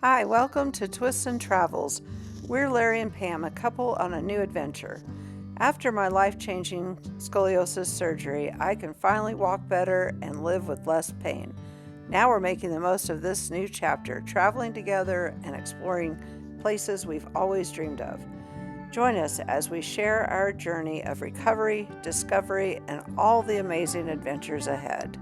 Hi, welcome to Twists and Travels. We're Larry and Pam, a couple on a new adventure. After my life-changing scoliosis surgery, I can finally walk better and live with less pain. Now we're making the most of this new chapter, traveling together and exploring places we've always dreamed of. Join us as we share our journey of recovery, discovery, and all the amazing adventures ahead.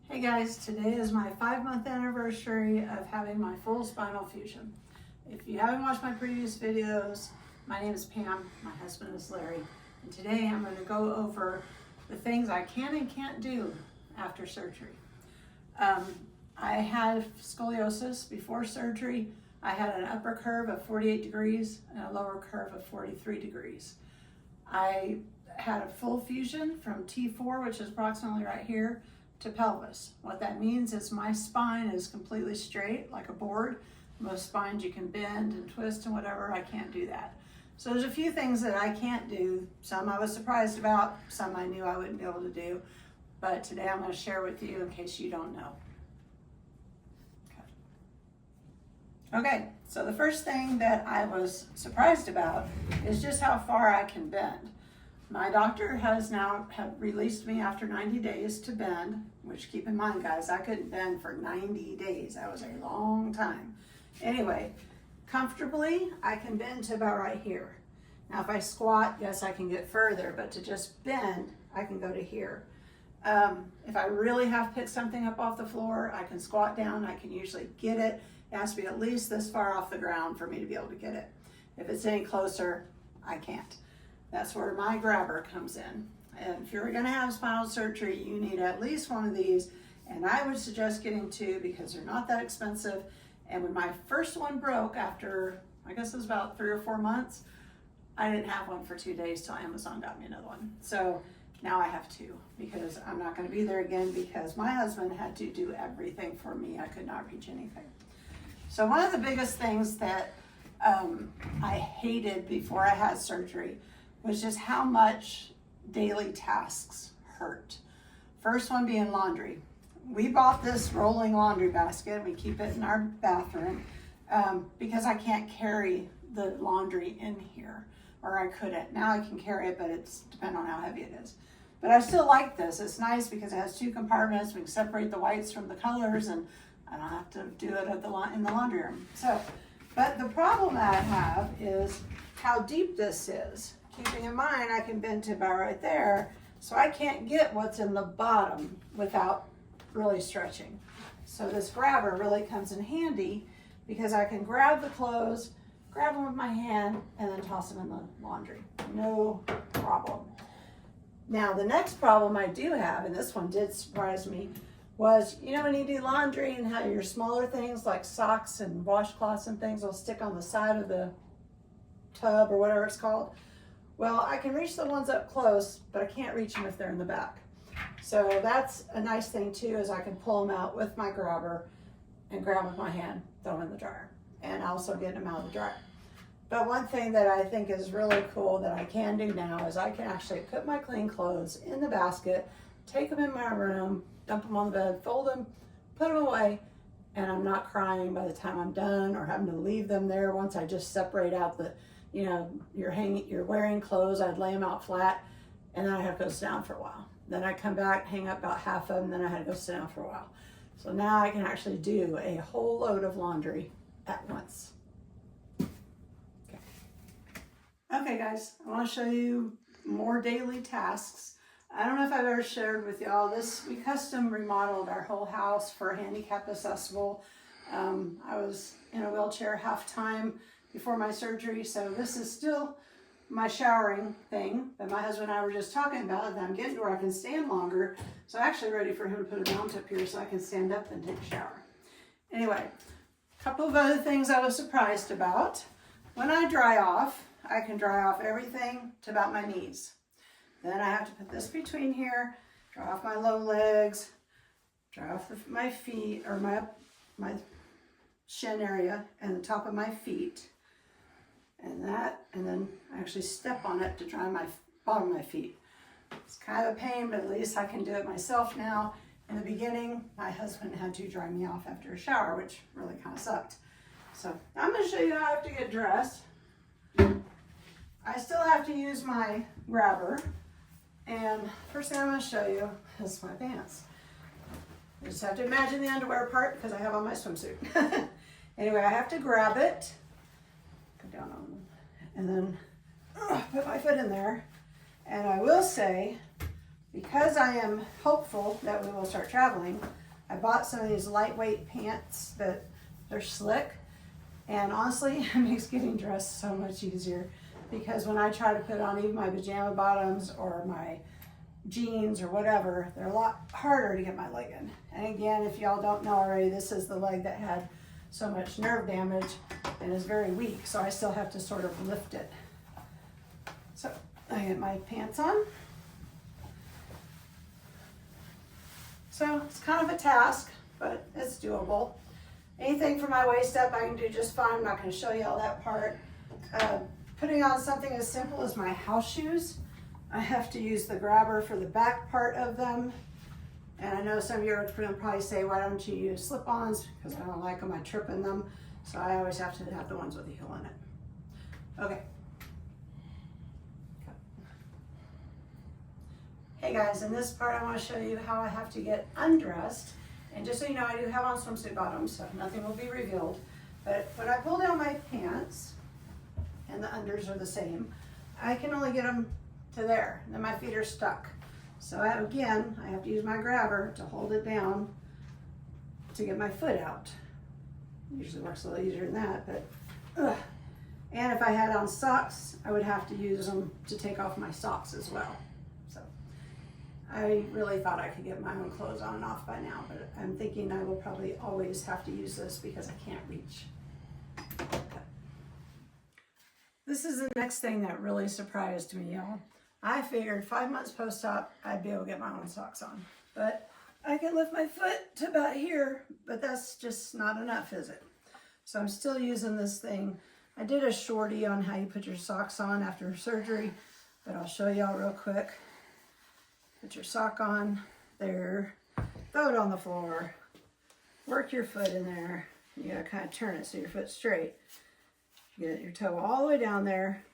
Hey guys, today is my 5-month anniversary of having my full spinal fusion. If you haven't watched my previous videos, my name is Pam, my husband is Larry, and today I'm going to go over the things I can and can't do after surgery. I had scoliosis before surgery. I had an upper curve of 48 degrees and a lower curve of 43 degrees. I had a full fusion from T4, which is approximately right here, to pelvis. What that means is my spine is completely straight like a board. Most spines you can bend and twist and whatever. I can't do that. So there's a few things that I can't do. Some I was surprised about, some I knew I wouldn't be able to do. But today I'm going to share with you in case you don't know. Okay, so the first thing that I was surprised about is just how far I can bend. My doctor has now released me after 90 days to bend, which keep in mind, guys, I couldn't bend for 90 days. That was a long time. Anyway, comfortably, I can bend to about right here. Now, if I squat, yes, I can get further, but to just bend, I can go to here. If I really have to pick something up off the floor, I can squat down. I can usually get it. It has to be at least this far off the ground for me to be able to get it. If it's any closer, I can't. That's where my grabber comes in. And if you're going to have spinal surgery, you need at least one of these. And I would suggest getting two because they're not that expensive. And when my first one broke after, I guess it was about 3 or 4 months, I didn't have one for 2 days till Amazon got me another one. So now I have two because I'm not going to be there again because my husband had to do everything for me. I could not reach anything. So one of the biggest things that I hated before I had surgery was just how much daily tasks hurt. First one being laundry. We bought this rolling laundry basket. We keep it in our bathroom because I can't carry the laundry in here, or I couldn't. Now I can carry it, but it's depending on how heavy it is. But I still like this. It's nice because it has 2 compartments. We can separate the whites from the colors, and I don't have to do it in the laundry room. So, but the problem that I have is how deep this is. Keeping in mind, I can bend to about right there, so I can't get what's in the bottom without really stretching. So this grabber really comes in handy because I can grab the clothes, grab them with my hand, and then toss them in the laundry. No problem. Now, the next problem I do have, and this one did surprise me, was, you know, when you do laundry and how your smaller things like socks and washcloths and things will stick on the side of the tub or whatever it's called. Well, I can reach the ones up close, but I can't reach them if they're in the back. So that's a nice thing too, is I can pull them out with my grabber and grab them with my hand, throw them in the dryer, and also get them out of the dryer. But one thing that I think is really cool that I can do now is I can actually put my clean clothes in the basket, take them in my room, dump them on the bed, fold them, put them away, and I'm not crying by the time I'm done or having to leave them there once I just separate out the, you know, you're wearing clothes. I'd lay them out flat, and then I have to go sit down for a while. Then I come back, hang up about half of them, then I had to go sit down for a while. So now I can actually do a whole load of laundry at once. Okay guys, I want to show you more daily tasks. I don't know if I've ever shared with y'all this. We custom remodeled our whole house for handicap accessible. I was in a wheelchair half time before my surgery, so this is still my showering thing that my husband and I were just talking about, that I'm getting to where I can stand longer. So I'm actually ready for him to put a mount up here so I can stand up and take a shower. Anyway, a couple of other things I was surprised about. When I dry off, I can dry off everything to about my knees. Then I have to put this between here, dry off my low legs, dry off my feet, or my shin area and the top of my feet. And then I actually step on it to dry my bottom of my feet. It's kind of a pain, but at least I can do it myself now. In the beginning, my husband had to dry me off after a shower, which really kind of sucked. So I'm going to show you how I have to get dressed. I still have to use my grabber. And first thing I'm going to show you is my pants. You just have to imagine the underwear part because I have on my swimsuit. Anyway, I have to grab it, go down on them, and then put my foot in there. And I will say, because I am hopeful that we will start traveling, I bought some of these lightweight pants that they're slick. And honestly, it makes getting dressed so much easier because when I try to put on even my pajama bottoms or my jeans or whatever, they're a lot harder to get my leg in. And again, if y'all don't know already, this is the leg that had so much nerve damage and is very weak, so I still have to sort of lift it. So I get my pants on. So it's kind of a task, but it's doable. Anything from my waist up I can do just fine. I'm not going to show you all that part. Putting on something as simple as my house shoes, I have to use the grabber for the back part of them. And I know some of you are going to probably say, why don't you use slip-ons? Because I don't like them, I trip in them. So I always have to have the ones with the heel in it. Okay. Hey guys, in this part I want to show you how I have to get undressed. And just so you know, I do have on swimsuit bottoms, so nothing will be revealed. But when I pull down my pants, and the unders are the same, I can only get them to there, and then my feet are stuck. So I have to use my grabber to hold it down to get my foot out. Usually works a little easier than that, but and if I had on socks, I would have to use them to take off my socks as well. So I really thought I could get my own clothes on and off by now, but I'm thinking I will probably always have to use this because I can't reach. This is the next thing that really surprised me, y'all. I figured 5 months post-op, I'd be able to get my own socks on. But I can lift my foot to about here, but that's just not enough, is it? So I'm still using this thing. I did a shorty on how you put your socks on after surgery, but I'll show y'all real quick. Put your sock on there, throw it on the floor, work your foot in there. You gotta kind of turn it so your foot's straight. Get your toe all the way down there,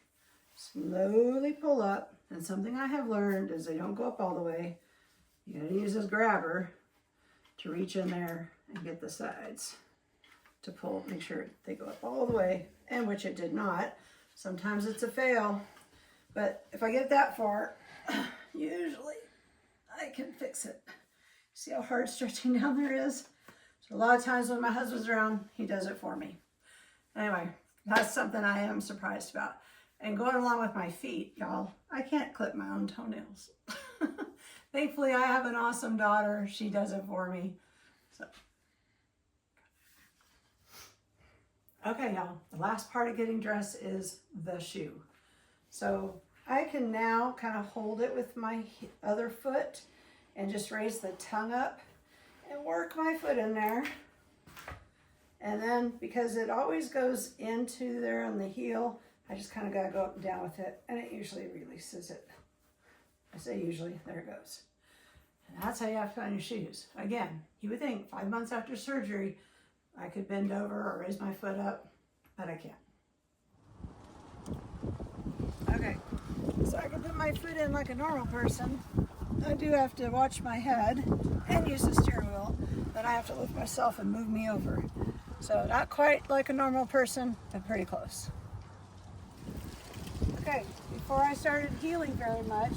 slowly pull up. And something I have learned is they don't go up all the way. You gotta use this grabber to reach in there and get the sides to pull, make sure they go up all the way, and which it did not. Sometimes it's a fail, but if I get that far, usually I can fix it. See how hard stretching down there is? So a lot of times when my husband's around, he does it for me. Anyway, that's something I am surprised about. And going along with my feet, y'all, I can't clip my own toenails. Thankfully, I have an awesome daughter. She does it for me. So. Okay, y'all, the last part of getting dressed is the shoe. So I can now kind of hold it with my other foot and just raise the tongue up and work my foot in there. And then, because it always goes into there on the heel, I just kind of got to go up and down with it, and it usually releases it. I say usually, there it goes. And that's how you have to put on your shoes. Again, you would think 5 months after surgery, I could bend over or raise my foot up, but I can't. Okay, so I can put my foot in like a normal person. I do have to watch my head and use the steering wheel, but I have to lift myself and move me over. So not quite like a normal person, but pretty close. Okay, before I started healing very much,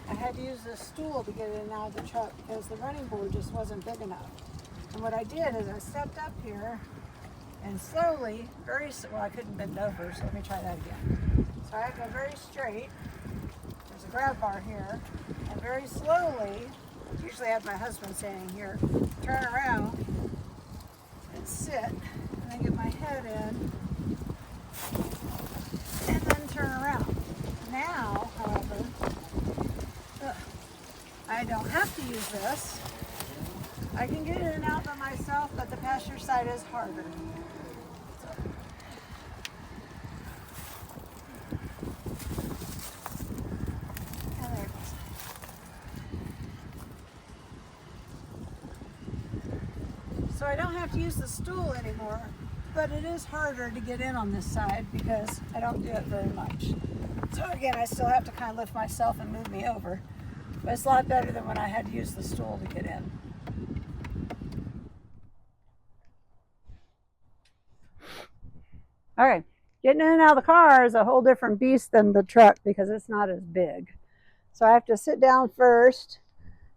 I had to use this stool to get in and out of the truck because the running board just wasn't big enough. And what I did is I stepped up here and slowly, well, I couldn't bend over, so let me try that again. So I have to go very straight. There's a grab bar here. And very slowly, usually I have my husband standing here, turn around and sit, and then get my head in, and then turn around. Now, however, I don't have to use this. I can get in and out by myself, but the passenger side is harder. And there it goes. don't have to use the stool anymore, but it is harder to get in on this side because I don't do it very much. So again, I still have to kind of lift myself and move me over, but it's a lot better than when I had to use the stool to get in. All right, getting in and out of the car is a whole different beast than the truck because it's not as big. So I have to sit down first.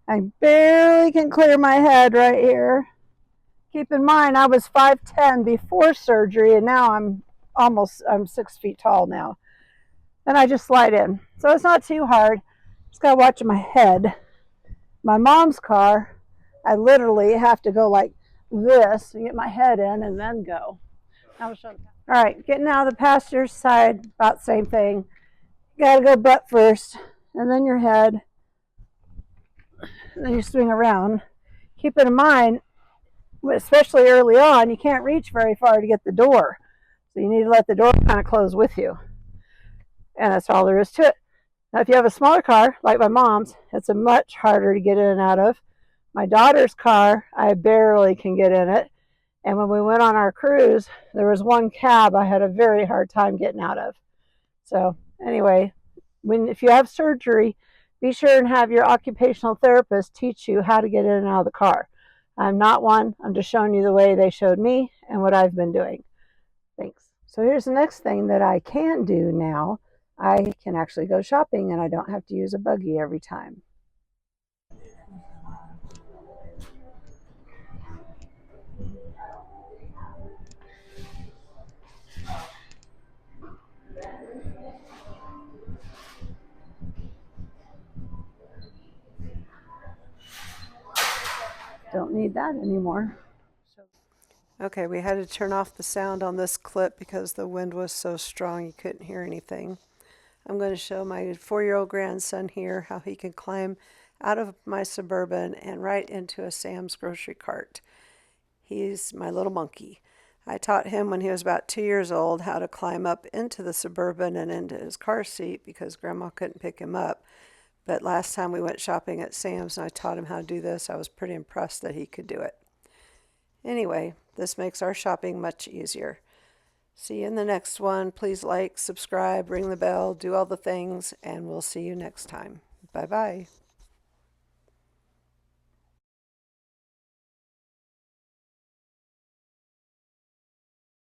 I barely can clear my head right here. Keep in mind, I was 5'10" before surgery, and now I'm 6 feet tall now. And I just slide in. So it's not too hard. Just gotta watch my head. My mom's car, I literally have to go like this and get my head in and then go. I'll show you. All right, getting out of the passenger side, about the same thing. You gotta go butt first, and then your head, and then you swing around. Keep it in mind, especially early on, you can't reach very far to get the door. So you need to let the door kind of close with you. And that's all there is to it. Now, if you have a smaller car, like my mom's, it's a much harder to get in and out of. My daughter's car, I barely can get in it. And when we went on our cruise, there was one cab I had a very hard time getting out of. So anyway, if you have surgery, be sure and have your occupational therapist teach you how to get in and out of the car. I'm not one. I'm just showing you the way they showed me and what I've been doing. Thanks. So here's the next thing that I can do now. I can actually go shopping and I don't have to use a buggy every time. Don't need that anymore. Okay, we had to turn off the sound on this clip because the wind was so strong you couldn't hear anything. I'm going to show my 4-year-old grandson here how he can climb out of my Suburban and right into a Sam's grocery cart. He's my little monkey. I taught him when he was about 2 years old how to climb up into the Suburban and into his car seat because Grandma couldn't pick him up. But last time we went shopping at Sam's and I taught him how to do this, I was pretty impressed that he could do it. Anyway, this makes our shopping much easier. See you in the next one. Please like, subscribe, ring the bell, do all the things, and we'll see you next time. Bye-bye.